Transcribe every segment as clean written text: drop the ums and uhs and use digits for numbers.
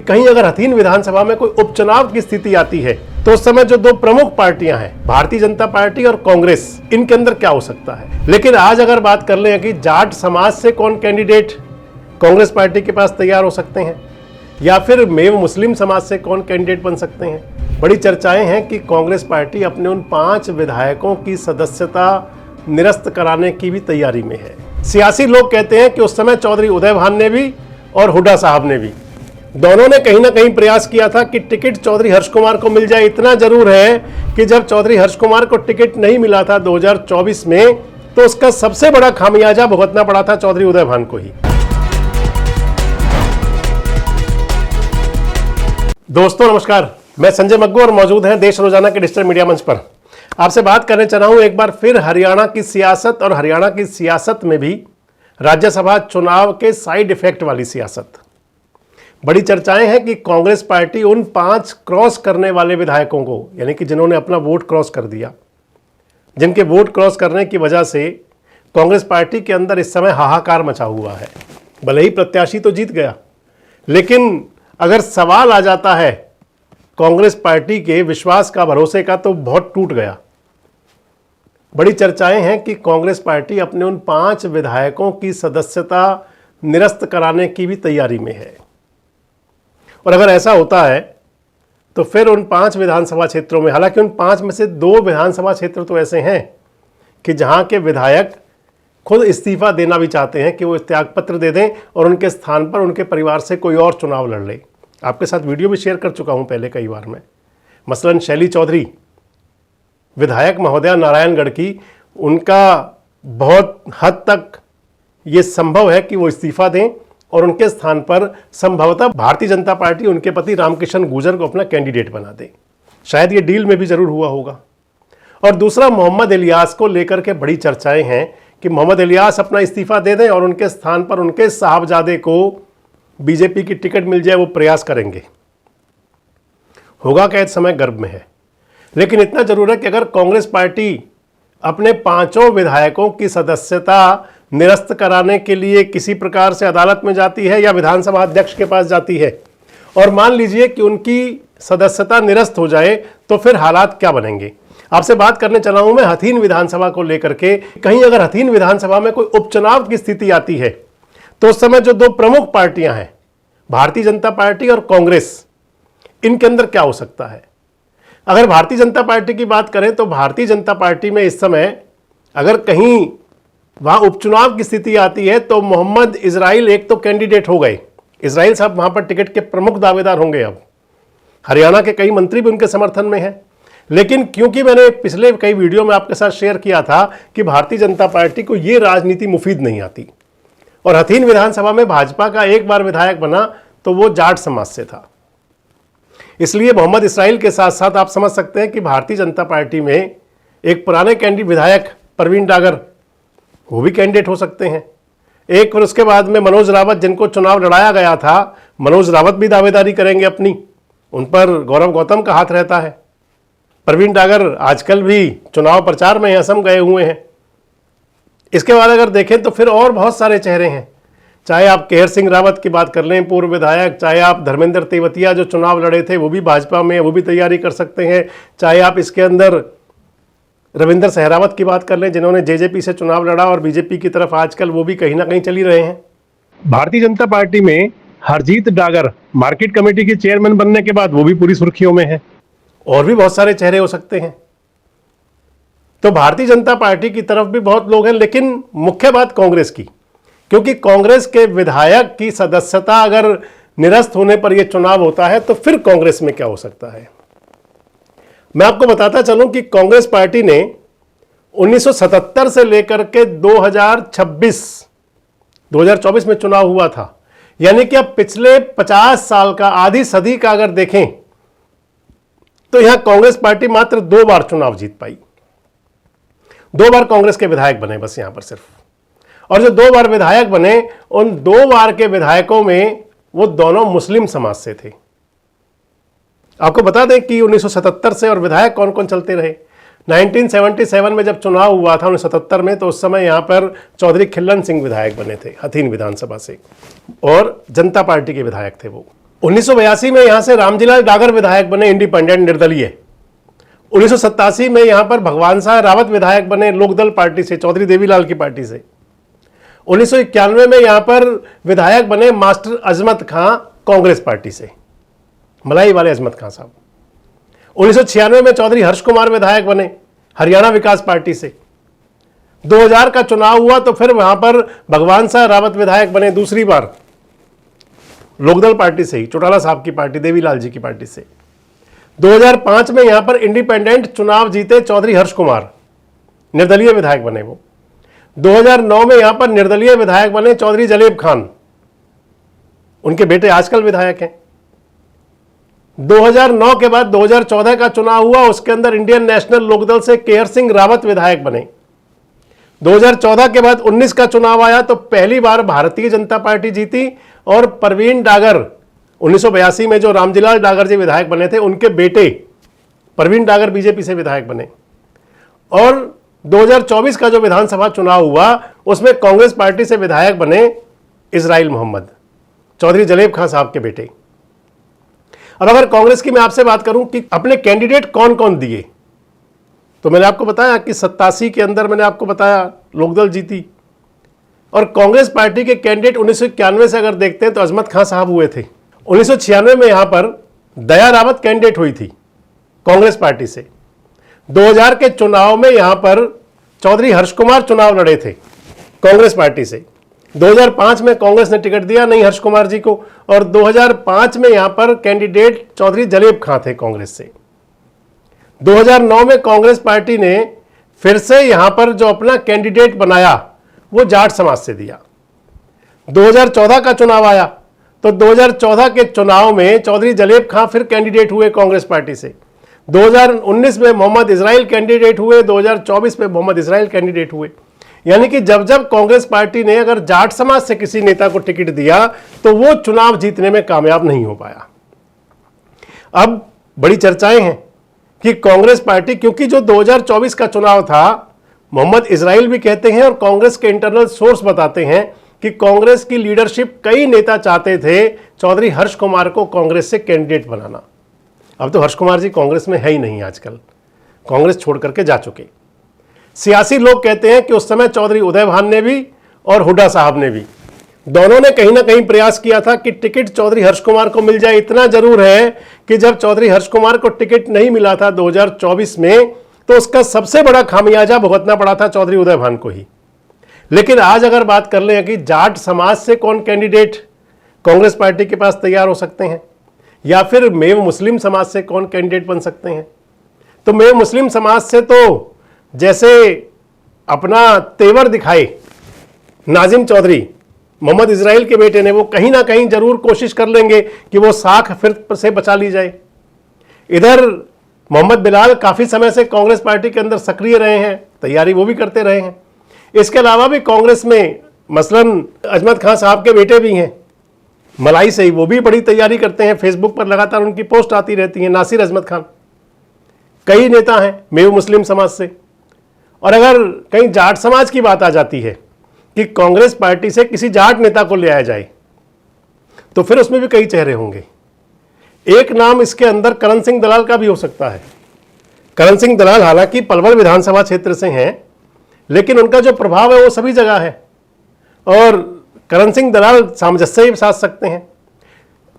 कहीं अगर हथीन विधानसभा में कोई उपचुनाव की स्थिति आती है तो उस समय जो दो प्रमुख पार्टियां हैं, भारतीय जनता पार्टी और कांग्रेस, इनके अंदर क्या हो सकता है। लेकिन आज अगर बात कर लें कि जाट समाज से कौन कैंडिडेट कांग्रेस पार्टी के पास तैयार हो सकते हैं या फिर मेव मुस्लिम समाज से कौन कैंडिडेट बन सकते हैं, बड़ी चर्चाएं हैं कि कांग्रेस पार्टी अपने उन 5 विधायकों की सदस्यता निरस्त कराने की भी तैयारी में है। सियासी लोग कहते हैं कि उस समय चौधरी उदय भान ने भी और हुड्डा साहब ने भी, दोनों ने कहीं ना कहीं प्रयास किया था कि टिकट चौधरी हर्ष कुमार को मिल जाए। इतना जरूर है कि जब चौधरी हर्ष कुमार को टिकट नहीं मिला था 2024 में, तो उसका सबसे बड़ा खामियाजा भुगतना पड़ा था चौधरी उदय भान को ही। दोस्तों नमस्कार, मैं संजय मग्गू और मौजूद हैं देश रोजाना के डिजिटल मीडिया मंच पर। आपसे बात करने चला हूं एक बार फिर हरियाणा की सियासत, और हरियाणा की सियासत में भी राज्यसभा चुनाव के साइड इफेक्ट वाली सियासत। बड़ी चर्चाएं हैं कि कांग्रेस पार्टी उन 5 क्रॉस करने वाले विधायकों को, यानी कि जिन्होंने अपना वोट क्रॉस कर दिया, जिनके वोट क्रॉस करने की वजह से कांग्रेस पार्टी के अंदर इस समय हाहाकार मचा हुआ है। भले ही प्रत्याशी तो जीत गया, लेकिन अगर सवाल आ जाता है कांग्रेस पार्टी के विश्वास का, भरोसे का, तो बहुत टूट गया। बड़ी चर्चाएं हैं कि कांग्रेस पार्टी अपने उन 5 विधायकों की सदस्यता निरस्त कराने की भी तैयारी में है। और अगर ऐसा होता है तो फिर उन 5 विधानसभा क्षेत्रों में, हालांकि उन 5 में से 2 विधानसभा क्षेत्र तो ऐसे हैं कि जहां के विधायक खुद इस्तीफा देना भी चाहते हैं कि वो त्यागपत्र दे दें और उनके स्थान पर उनके परिवार से कोई और चुनाव लड़ ले। आपके साथ वीडियो भी शेयर कर चुका हूं पहले कई बार मैं। मसलन शैली चौधरी विधायक महोदया नारायणगढ़ की, उनका बहुत हद तक ये संभव है कि वो इस्तीफा दें और उनके स्थान पर संभवतः भारतीय जनता पार्टी उनके पति रामकिशन गुर्जर को अपना कैंडिडेट बना दे। शायद ये डील में भी जरूर हुआ होगा। और दूसरा, मोहम्मद इलियास को लेकर के बड़ी चर्चाएं हैं कि मोहम्मद इलियास अपना इस्तीफा दे दें और उनके स्थान पर उनके साहबजादे को बीजेपी की टिकट मिल जाए, वो प्रयास करेंगे। होगा कैद समय गर्भ में है। लेकिन इतना जरूर है कि अगर कांग्रेस पार्टी अपने 5 विधायकों की सदस्यता निरस्त कराने के लिए किसी प्रकार से अदालत में जाती है या विधानसभा अध्यक्ष के पास जाती है और मान लीजिए कि उनकी सदस्यता निरस्त हो जाए, तो फिर हालात क्या बनेंगे। आपसे बात करने चला हूं मैं हथीन विधानसभा को लेकर के। कहीं अगर हथीन विधानसभा में कोई उपचुनाव की स्थिति आती है तो उस समय जो 2 प्रमुख पार्टियां हैं, भारतीय जनता पार्टी और कांग्रेस, इनके अंदर क्या हो सकता है। अगर भारतीय जनता पार्टी की बात करें तो भारतीय जनता पार्टी में इस समय अगर कहीं वहां उपचुनाव की स्थिति आती है तो मोहम्मद इजराइल एक तो कैंडिडेट हो गए। इजराइल साहब वहां पर टिकट के प्रमुख दावेदार होंगे। अब हरियाणा के कई मंत्री भी उनके समर्थन में हैं। लेकिन क्योंकि मैंने पिछले कई वीडियो में आपके साथ शेयर किया था कि भारतीय जनता पार्टी को यह राजनीति मुफीद नहीं आती, और हथीन विधानसभा में भाजपा का एक बार विधायक बना तो वो जाट समाज से था, इसलिए मोहम्मद इस्राइल के साथ साथ आप समझ सकते हैं कि भारतीय जनता पार्टी में एक पुराने कैंडिडेट विधायक प्रवीण डागर, वो भी कैंडिडेट हो सकते हैं। एक फिर उसके बाद में मनोज रावत, जिनको चुनाव लड़ाया गया था, मनोज रावत भी दावेदारी करेंगे अपनी, उन पर गौरव गौतम का हाथ रहता है। प्रवीण डागर आजकल भी चुनाव प्रचार में असम गए हुए हैं। इसके बाद अगर देखें तो फिर और बहुत सारे चेहरे हैं, चाहे आप केहर सिंह रावत की बात कर लें, पूर्व विधायक, चाहे आप धर्मेंद्र तेवतिया जो चुनाव लड़े थे वो भी भाजपा में, वो भी तैयारी कर सकते हैं, चाहे आप इसके अंदर रविंद्र सहरावत की बात कर लें जिन्होंने जेजेपी से चुनाव लड़ा और बीजेपी की तरफ आजकल वो भी कहीं ना कहीं चली रहे हैं। भारतीय जनता पार्टी में हरजीत डागर मार्केट कमेटी के चेयरमैन बनने के बाद वो भी पूरी सुर्खियों में है। और भी बहुत सारे चेहरे हो सकते हैं। तो भारतीय जनता पार्टी की तरफ भी बहुत लोग हैं, लेकिन मुख्य बात कांग्रेस की, क्योंकि कांग्रेस के विधायक की सदस्यता अगर निरस्त होने पर यह चुनाव होता है तो फिर कांग्रेस में क्या हो सकता है। मैं आपको बताता चलूं कि कांग्रेस पार्टी ने 1977 से लेकर के 2024 में चुनाव हुआ था, यानी कि अब पिछले 50 साल का, आधी सदी का अगर देखें तो यहां कांग्रेस पार्टी मात्र 2 बार चुनाव जीत पाई। 2 बार कांग्रेस के विधायक बने बस यहां पर सिर्फ, और जो 2 बार विधायक बने उन 2 बार के विधायकों में वो दोनों मुस्लिम समाज से थे। आपको बता दें कि 1977 से और विधायक कौन कौन चलते रहे। 1977 में जब चुनाव हुआ था 1977 में, तो उस समय यहां पर चौधरी खिल्लन सिंह विधायक बने थे हथीन विधानसभा से, और जनता पार्टी के विधायक थे वो। 1982 में यहां से रामजीलाल डागर विधायक बने, इंडिपेंडेंट निर्दलीय। 1987 में यहां पर भगवान शाह रावत विधायक बने, लोकदल पार्टी से, चौधरी देवीलाल की पार्टी से। 1991 में यहां पर विधायक बने मास्टर अजमत खां, कांग्रेस पार्टी से, मलाई वाले अजमत खां साहब। 1996 में चौधरी हर्ष कुमार विधायक बने, हरियाणा विकास पार्टी से। 2000 का चुनाव हुआ तो फिर वहां पर भगवान शाह रावत विधायक बने दूसरी बार, लोकदल पार्टी से ही, चौटाला साहब की पार्टी, देवीलाल जी की पार्टी से। 2005 में यहां पर इंडिपेंडेंट चुनाव जीते चौधरी हर्ष कुमार, निर्दलीय विधायक बने वो। 2009 में यहां पर निर्दलीय विधायक बने चौधरी जलेब खान, उनके बेटे आजकल विधायक हैं। 2009 के बाद 2014 का चुनाव हुआ, उसके अंदर इंडियन नेशनल लोकदल से केहर सिंह रावत विधायक बने। 2014 के बाद 19 का चुनाव आया तो पहली बार भारतीय जनता पार्टी जीती और परवीन डागर, 1982 में जो रामजीलाल डागर जी विधायक बने थे, उनके बेटे परवीन डागर बीजेपी से विधायक बने। और 2024 का जो विधानसभा चुनाव हुआ उसमें कांग्रेस पार्टी से विधायक बने इस्राइल मोहम्मद, चौधरी जलेब खां साहब के बेटे। अब अगर कांग्रेस की मैं आपसे बात करूं कि अपने कैंडिडेट कौन कौन दिए, तो मैंने आपको बताया कि 87 के अंदर मैंने आपको बताया लोकदल जीती। और कांग्रेस पार्टी के कैंडिडेट 1991 से अगर देखते हैं तो अजमत खां साहब हुए थे। 1996 में यहां पर दया रावत कैंडिडेट हुई थी कांग्रेस पार्टी से। 2000 के चुनाव में यहां पर चौधरी हर्ष कुमार चुनाव लड़े थे कांग्रेस पार्टी से। 2005 में कांग्रेस ने टिकट दिया नहीं हर्ष कुमार जी को, और 2005 में यहां पर कैंडिडेट चौधरी जलेब खां थे कांग्रेस से। 2009 में कांग्रेस पार्टी ने फिर से यहां पर जो अपना कैंडिडेट बनाया वो जाट समाज से दिया। 2014 का चुनाव आया तो 2014 के चुनाव में चौधरी जलेब खां फिर कैंडिडेट हुए कांग्रेस पार्टी से। 2019 में मोहम्मद इस्राइल कैंडिडेट हुए, 2024 में मोहम्मद इस्राइल कैंडिडेट हुए। यानी कि जब जब कांग्रेस पार्टी ने अगर जाट समाज से किसी नेता को टिकट दिया तो वो चुनाव जीतने में कामयाब नहीं हो पाया। अब बड़ी चर्चाएं हैं कि कांग्रेस पार्टी, क्योंकि जो 2024 का चुनाव था, मोहम्मद इस्राइल भी कहते हैं और कांग्रेस के इंटरनल सोर्स बताते हैं कि कांग्रेस की लीडरशिप, कई नेता चाहते थे चौधरी हर्ष कुमार को कांग्रेस से कैंडिडेट बनाना। अब तो हर्ष कुमार जी कांग्रेस में है ही नहीं, आजकल कांग्रेस छोड़ करके जा चुके। सियासी लोग कहते हैं कि उस समय चौधरी उदय भान ने भी और हुड्डा साहब ने भी, दोनों ने कहीं ना कहीं प्रयास किया था कि टिकट चौधरी हर्ष कुमार को मिल जाए। इतना जरूर है कि जब चौधरी हर्ष कुमार को टिकट नहीं मिला था 2024 में, तो उसका सबसे बड़ा खामियाजा भुगतना पड़ा था चौधरी उदय भान को ही। लेकिन आज अगर बात कर लें कि जाट समाज से कौन कैंडिडेट कांग्रेस पार्टी के पास तैयार हो सकते हैं, या फिर मेव मुस्लिम समाज से कौन कैंडिडेट बन सकते हैं, तो मेव मुस्लिम समाज से तो जैसे अपना तेवर दिखाए नाजिम चौधरी, मोहम्मद इस्राइल के बेटे ने, वो कहीं ना कहीं जरूर कोशिश कर लेंगे कि वो साख फिर से बचा ली जाए। इधर मोहम्मद बिलाल काफी समय से कांग्रेस पार्टी के अंदर सक्रिय रहे हैं, तैयारी वो भी करते रहे हैं। इसके अलावा भी कांग्रेस में मसलन अजमत खां साहब के बेटे भी हैं मलाई से ही, वो भी बड़ी तैयारी करते हैं। फेसबुक पर लगातार उनकी पोस्ट आती रहती है। नासिर अजमत खान, कई नेता हैं मेव मुस्लिम समाज से। और अगर कहीं जाट समाज की बात आ जाती है कि कांग्रेस पार्टी से किसी जाट नेता को ले आया जाए, तो फिर उसमें भी कई चेहरे होंगे। एक नाम इसके अंदर करण सिंह दलाल का भी हो सकता है। करण सिंह दलाल हालांकि पलवल विधानसभा क्षेत्र से हैं, लेकिन उनका जो प्रभाव है वो सभी जगह है, और करण सिंह दलाल सामंजस्य भी साध सकते हैं।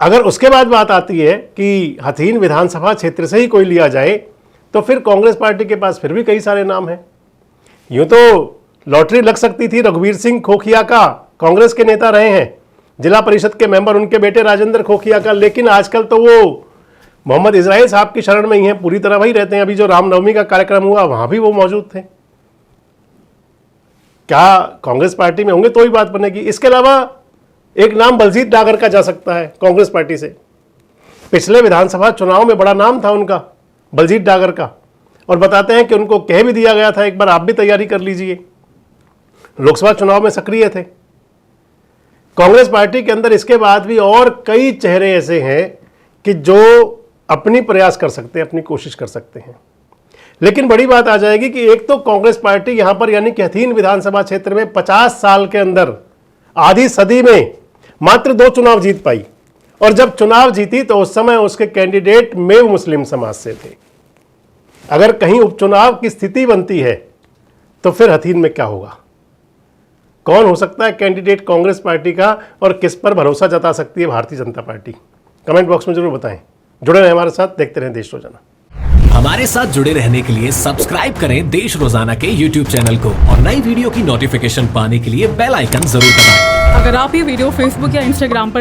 अगर उसके बाद बात आती है कि हथीन विधानसभा क्षेत्र से ही कोई लिया जाए, तो फिर कांग्रेस पार्टी के पास फिर भी कई सारे नाम हैं। यूं तो लॉटरी लग सकती थी रघुवीर सिंह खोखिया का, कांग्रेस के नेता रहे हैं, जिला परिषद के मेंबर उनके बेटे राजेंद्र खोखिया का, लेकिन आजकल तो वो मोहम्मद इस्राइल साहब की शरण में ही हैं, पूरी तरह वही रहते हैं। अभी जो रामनवमी का कार्यक्रम हुआ वहां भी वो मौजूद थे। क्या कांग्रेस पार्टी में होंगे तो ही बात बनेगी। इसके अलावा एक नाम बलजीत डागर का जा सकता है कांग्रेस पार्टी से। पिछले विधानसभा चुनाव में बड़ा नाम था उनका, बलजीत डागर का, और बताते हैं कि उनको कह भी दिया गया था एक बार आप भी तैयारी कर लीजिए। लोकसभा चुनाव में सक्रिय थे कांग्रेस पार्टी के अंदर। इसके बाद भी और कई चेहरे ऐसे हैं कि जो अपनी प्रयास कर सकते हैं, अपनी कोशिश कर सकते हैं। लेकिन बड़ी बात आ जाएगी कि एक तो कांग्रेस पार्टी यहां पर यानी कि हथीन विधानसभा क्षेत्र में 50 साल के अंदर, आधी सदी में मात्र 2 चुनाव जीत पाई, और जब चुनाव जीती तो उस समय उसके कैंडिडेट में मुस्लिम समाज से थे। अगर कहीं उपचुनाव की स्थिति बनती है तो फिर हथीन में क्या होगा? कौन हो सकता है कैंडिडेट कांग्रेस पार्टी का और किस पर भरोसा जता सकती है Bharatiya Janata party? Comment box में जरूर बताएं। जुड़े रहें हमारे साथ, देखते रहें देश रोजाना। हमारे साथ जुड़े रहने के लिए सब्सक्राइब करें देश रोजाना के YouTube चैनल को और नई वीडियो की नोटिफिकेशन पाने के लिए बेल आइकन जरूर दबाएं। अगर आप ये वीडियो Facebook या Instagram पर